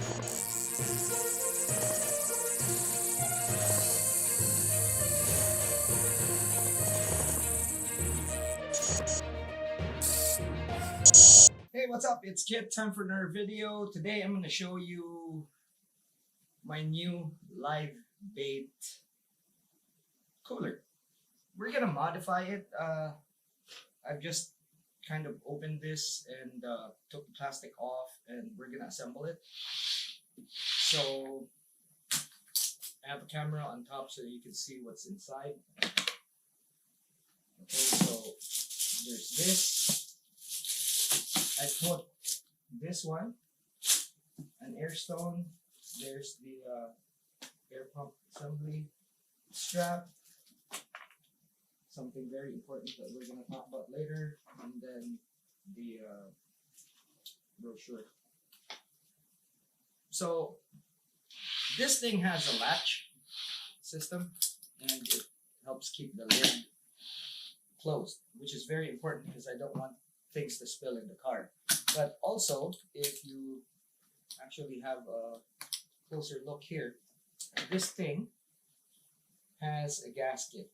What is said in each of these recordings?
Hey, what's up? It's Kit. Time for another video. Today I'm going to show you my new live bait cooler. We're going to modify it. I've just kind of opened this and took the plastic off, and we're going to assemble it. So I have a camera on top so you can see what's inside. Okay, so there's this. I put this one, an airstone. There's the air pump assembly strap, something very important that we're going to talk about later, and then the brochure. So this thing has a latch system, and it helps keep the lid closed, which is very important because I don't want things to spill in the car. But also, if you actually have a closer look here, this thing has a gasket.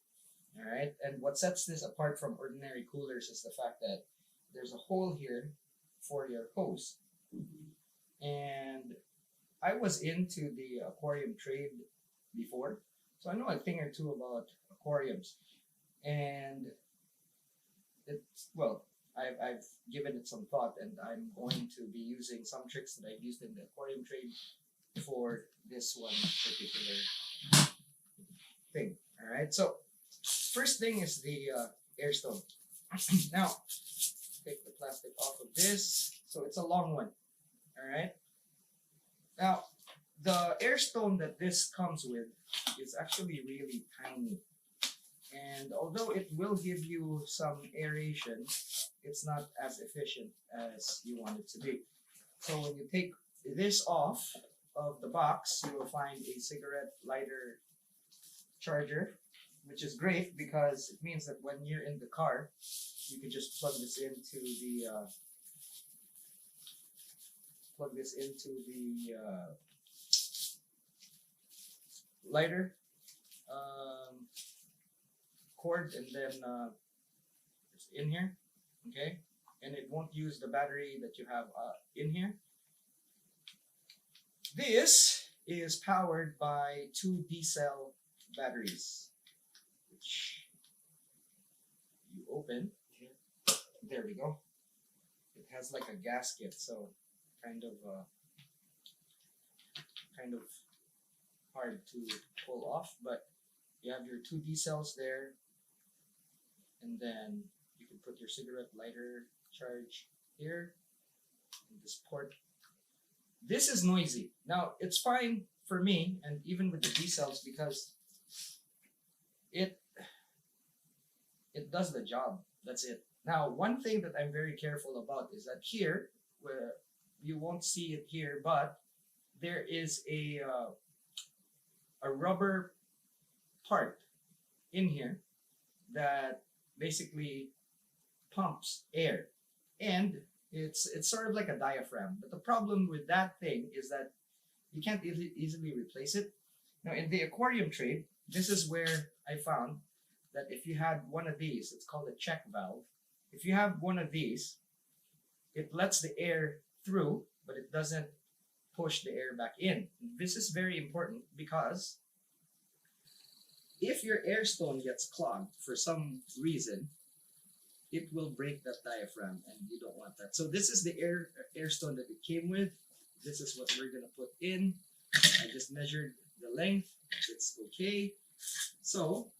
All right, and what sets this apart from ordinary coolers is the fact that there's a hole here for your hose. And I was into the aquarium trade before, so I know a thing or two about aquariums. And it's, well, I've given it some thought, and I'm going to be using some tricks that I've used in the aquarium trade for this one particular thing. All right, so first thing is the airstone. Now, take the plastic off of this. So it's a long one. All right. Now, the airstone that this comes with is actually really tiny. And although it will give you some aeration, it's not as efficient as you want it to be. So when you take this off of the box, you will find a cigarette lighter charger, which is great because it means that when you're in the car, you can just plug this into the lighter cord, and then it's in here, okay, and it won't use the battery that you have in here. This is powered by 2 D-cell batteries, which you open here. There we go. It has like a gasket, so kind of hard to pull off, but you have your 2 D-cells there. And then you can put your cigarette lighter charge here in this port. This is noisy. Now, it's fine for me, and even with the D-cells, because it does the job. That's it. Now, one thing that I'm very careful about is that here, where you won't see it here, but there is a rubber part in here that basically pumps air, and it's sort of like a diaphragm. But the problem with that thing is that you can't easily replace it. Now, in the aquarium trade, this is where I found that if you had one of these, it's called a check valve. If you have one of these, it lets the air through, but it doesn't push the air back in. This is very important because if your airstone gets clogged for some reason, it will break that diaphragm, and you don't want that. So this is the airstone that it came with. This is what we're going to put in. I just measured the length. It's okay. So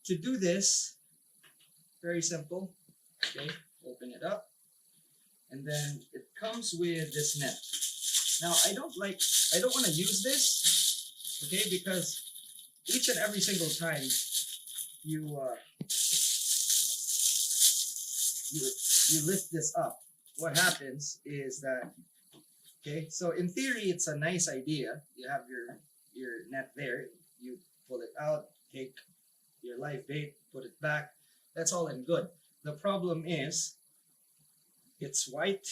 to do this, very simple. Okay, open it up. And then it comes with this net. Now, I don't want to use this, okay, because each and every single time you lift this up, what happens is that, okay, so in theory it's a nice idea. You have your net there, you pull it out, take your live bait, put it back. That's all and good. The problem is it's white,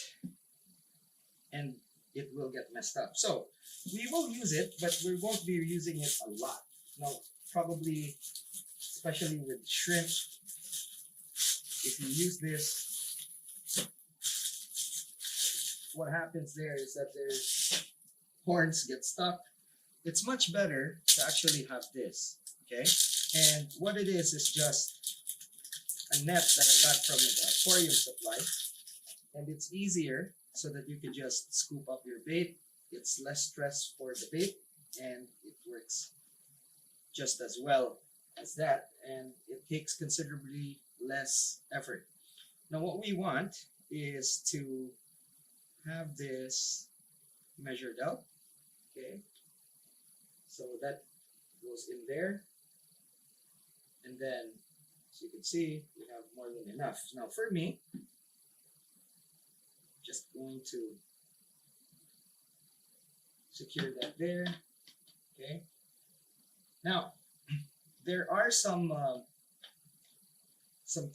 and it will get messed up. So we will use it, but we won't be using it a lot. Now, probably, especially with shrimp, if you use this, what happens there is that their horns get stuck. It's much better to actually have this, okay? And what it is just a net that I got from the aquarium supply, and it's easier so that you can just scoop up your bait. It's less stress for the bait, and it works just as well as that, and it takes considerably less effort. Now what we want is to have this measured out, okay? So that goes in there, and then as you can see, we have more than enough. Now for me, just going to secure that there, okay? Now, there are some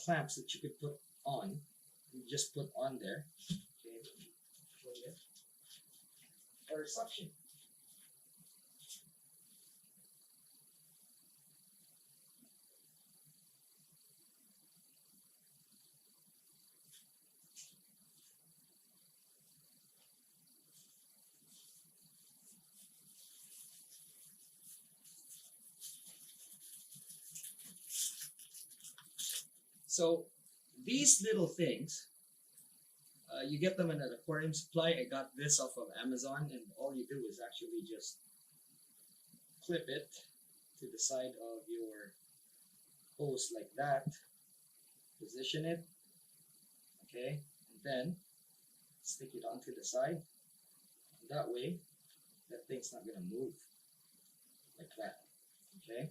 clamps that you could put on. You just put on there, okay? Or suction. So these little things, you get them in an aquarium supply. I got this off of Amazon, and all you do is actually just clip it to the side of your hose like that, position it, okay, and then stick it onto the side. That way, that thing's not gonna move like that, okay?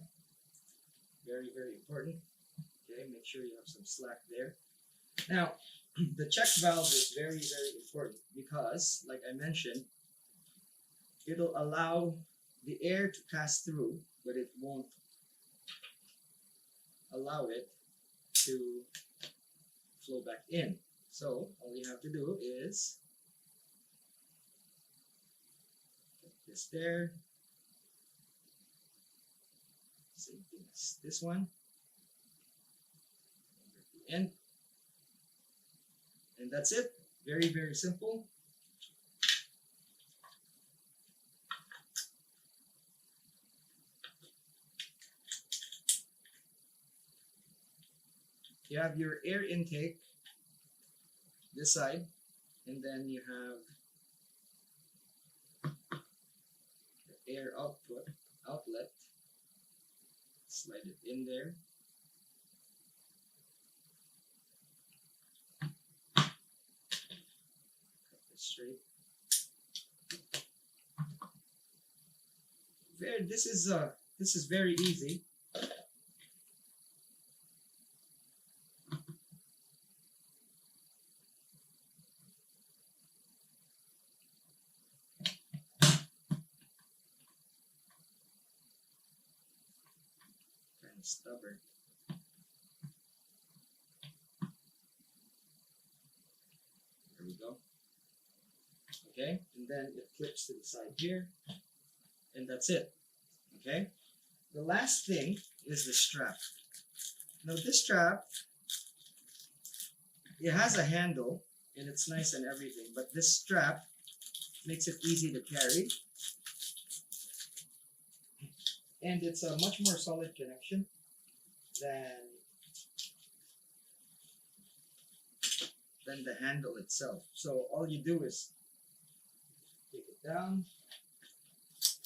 Very, very important. Okay, make sure you have some slack there. Now, the check valve is very, very important because, like I mentioned, it'll allow the air to pass through, but it won't allow it to flow back in. So, all you have to do is put this there. Same thing as this one. And that's it. Very, very simple. You have your air intake this side, and then you have the air outlet. Slide it in there. Straight. This is very easy. Kind of stubborn. There we go. Okay, and then it clips to the side here, and that's it. Okay, the last thing is the strap. Now this strap, it has a handle and it's nice and everything, but this strap makes it easy to carry, and it's a much more solid connection than the handle itself. So all you do is take it down.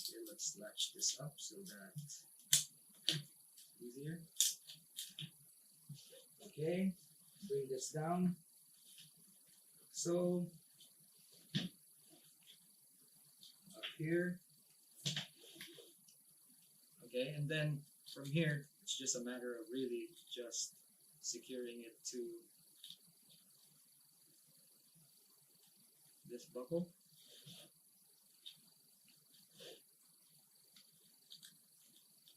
Here, let's latch this up so that easier. Okay, bring this down. So up here. Okay, and then from here, it's just a matter of really just securing it to this buckle.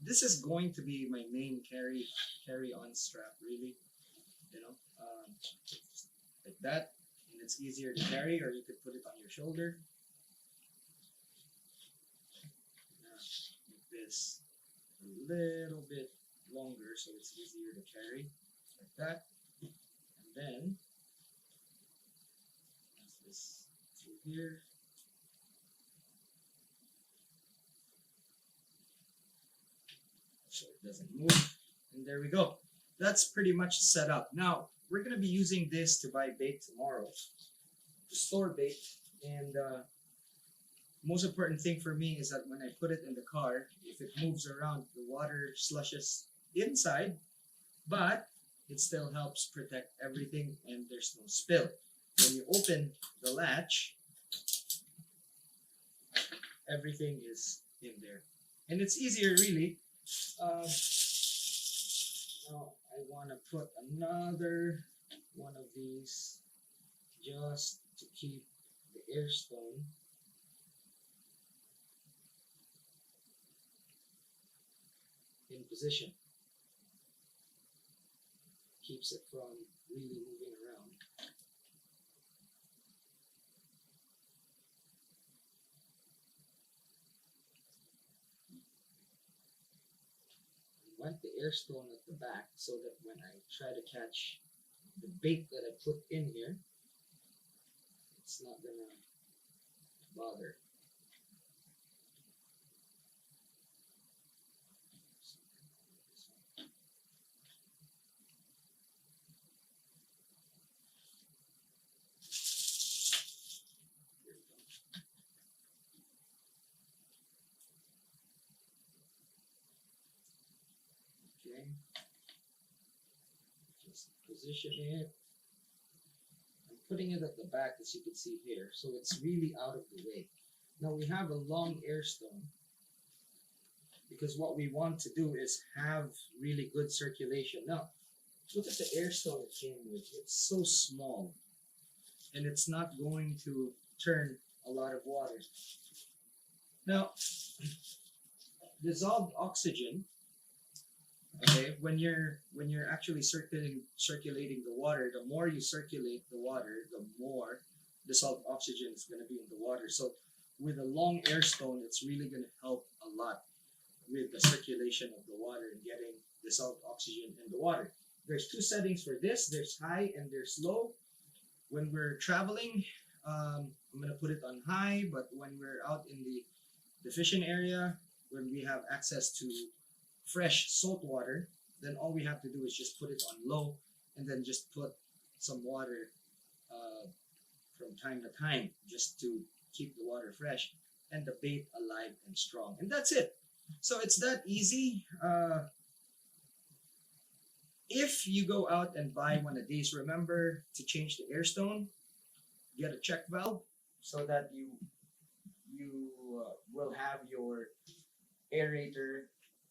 This is going to be my main carry-on strap, really. You know, like that, and it's easier to carry, or you could put it on your shoulder. little bit longer so it's easier to carry, like that. And then pass this through here. So it doesn't move. And there we go. That's pretty much set up. Now, we're going to be using this to buy bait tomorrow, to store bait. And most important thing for me is that when I put it in the car, if it moves around, the water slushes inside, but it still helps protect everything and there's no spill. When you open the latch, everything is in there. And it's easier really. Now I want to put another one of these just to keep the airstone in position. Keeps it from really moving around. I want the airstone at the back so that when I try to catch the bait that I put in here, it's not gonna bother. Okay, just position it. I'm putting it at the back, as you can see here, so it's really out of the way. Now we have a long airstone because what we want to do is have really good circulation. Now, look at the airstone it came with. It's so small and it's not going to turn a lot of water. Now, dissolved oxygen, okay, when you're actually circulating the water, the more you circulate the water, the more dissolved oxygen is going to be in the water. So with a long airstone, it's really going to help a lot with the circulation of the water and getting dissolved oxygen in the water. There's two settings for this. There's high and there's low. When we're traveling, I'm going to put it on high, but when we're out in the fishing area, when we have access to fresh salt water, then all we have to do is just put it on low and then just put some water from time to time just to keep the water fresh and the bait alive and strong. And that's it. So it's that easy. If you go out and buy one of these, remember to change the airstone, get a check valve so that you will have your aerator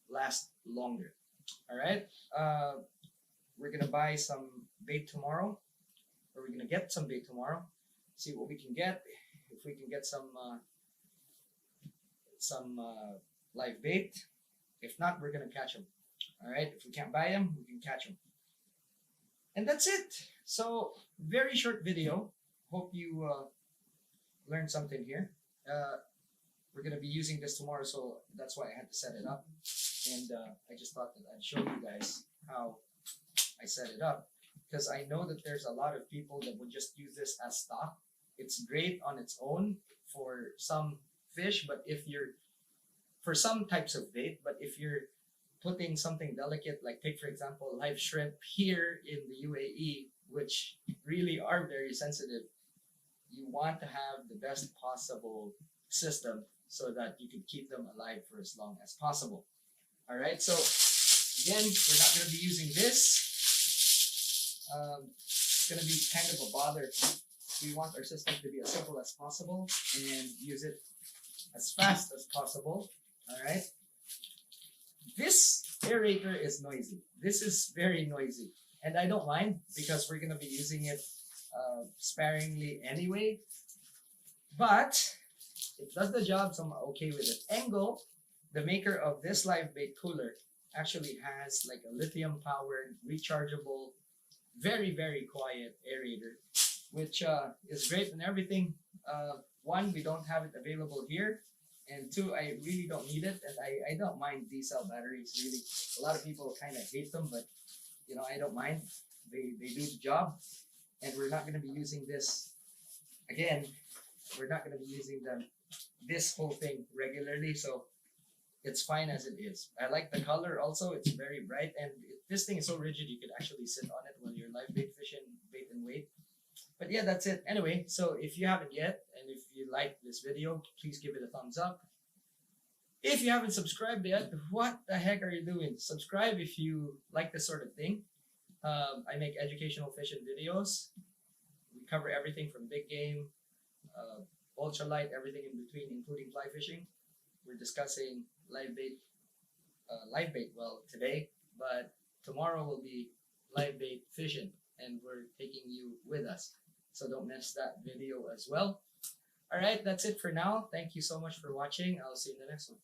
last longer. All right, we're gonna buy some bait tomorrow, or we're gonna get some bait tomorrow. See what we can get. If we can get some live bait. If not, we're gonna catch them. All right. If we can't buy them, we can catch them. And that's it. So very short video. Hope you learned something here. We're gonna be using this tomorrow, so that's why I had to set it up. And I just thought that I'd show you guys how I set it up, because I know that there's a lot of people that would just use this as stock. It's great on its own for some fish, but if you're for some types of bait, but if you're putting something delicate, like take for example live shrimp here in the UAE, which really are very sensitive, you want to have the best possible system so that you can keep them alive for as long as possible. All right, so again, we're not going to be using this. It's going to be kind of a bother. We want our system to be as simple as possible and use it as fast as possible. All right. This aerator is noisy. This is very noisy, and I don't mind because we're going to be using it sparingly anyway. But it does the job, so I'm okay with it. Engel, the maker of this live bait cooler, actually has like a lithium-powered, rechargeable, very, very quiet aerator, which is great and everything. One, we don't have it available here. And two, I really don't need it, and I don't mind D-cell batteries really. A lot of people kind of hate them, but you know, I don't mind. They do the job, and we're not going to be using this again. We're not going to be using this whole thing regularly, so it's fine as it is. I like the color also. It's very bright, and this thing is so rigid you could actually sit on it while you're live bait fishing, bait and weight. But yeah, that's it. Anyway, so if you haven't yet, and if you like this video, please give it a thumbs up. If you haven't subscribed yet, what the heck are you doing? Subscribe if you like this sort of thing. I make educational fishing videos. We cover everything from big game, ultralight, everything in between, including fly fishing. We're discussing live bait well today, but tomorrow will be live bait fishing, and we're taking you with us. So don't miss that video as well. All right, that's it for now. Thank you so much for watching. I'll see you in the next one.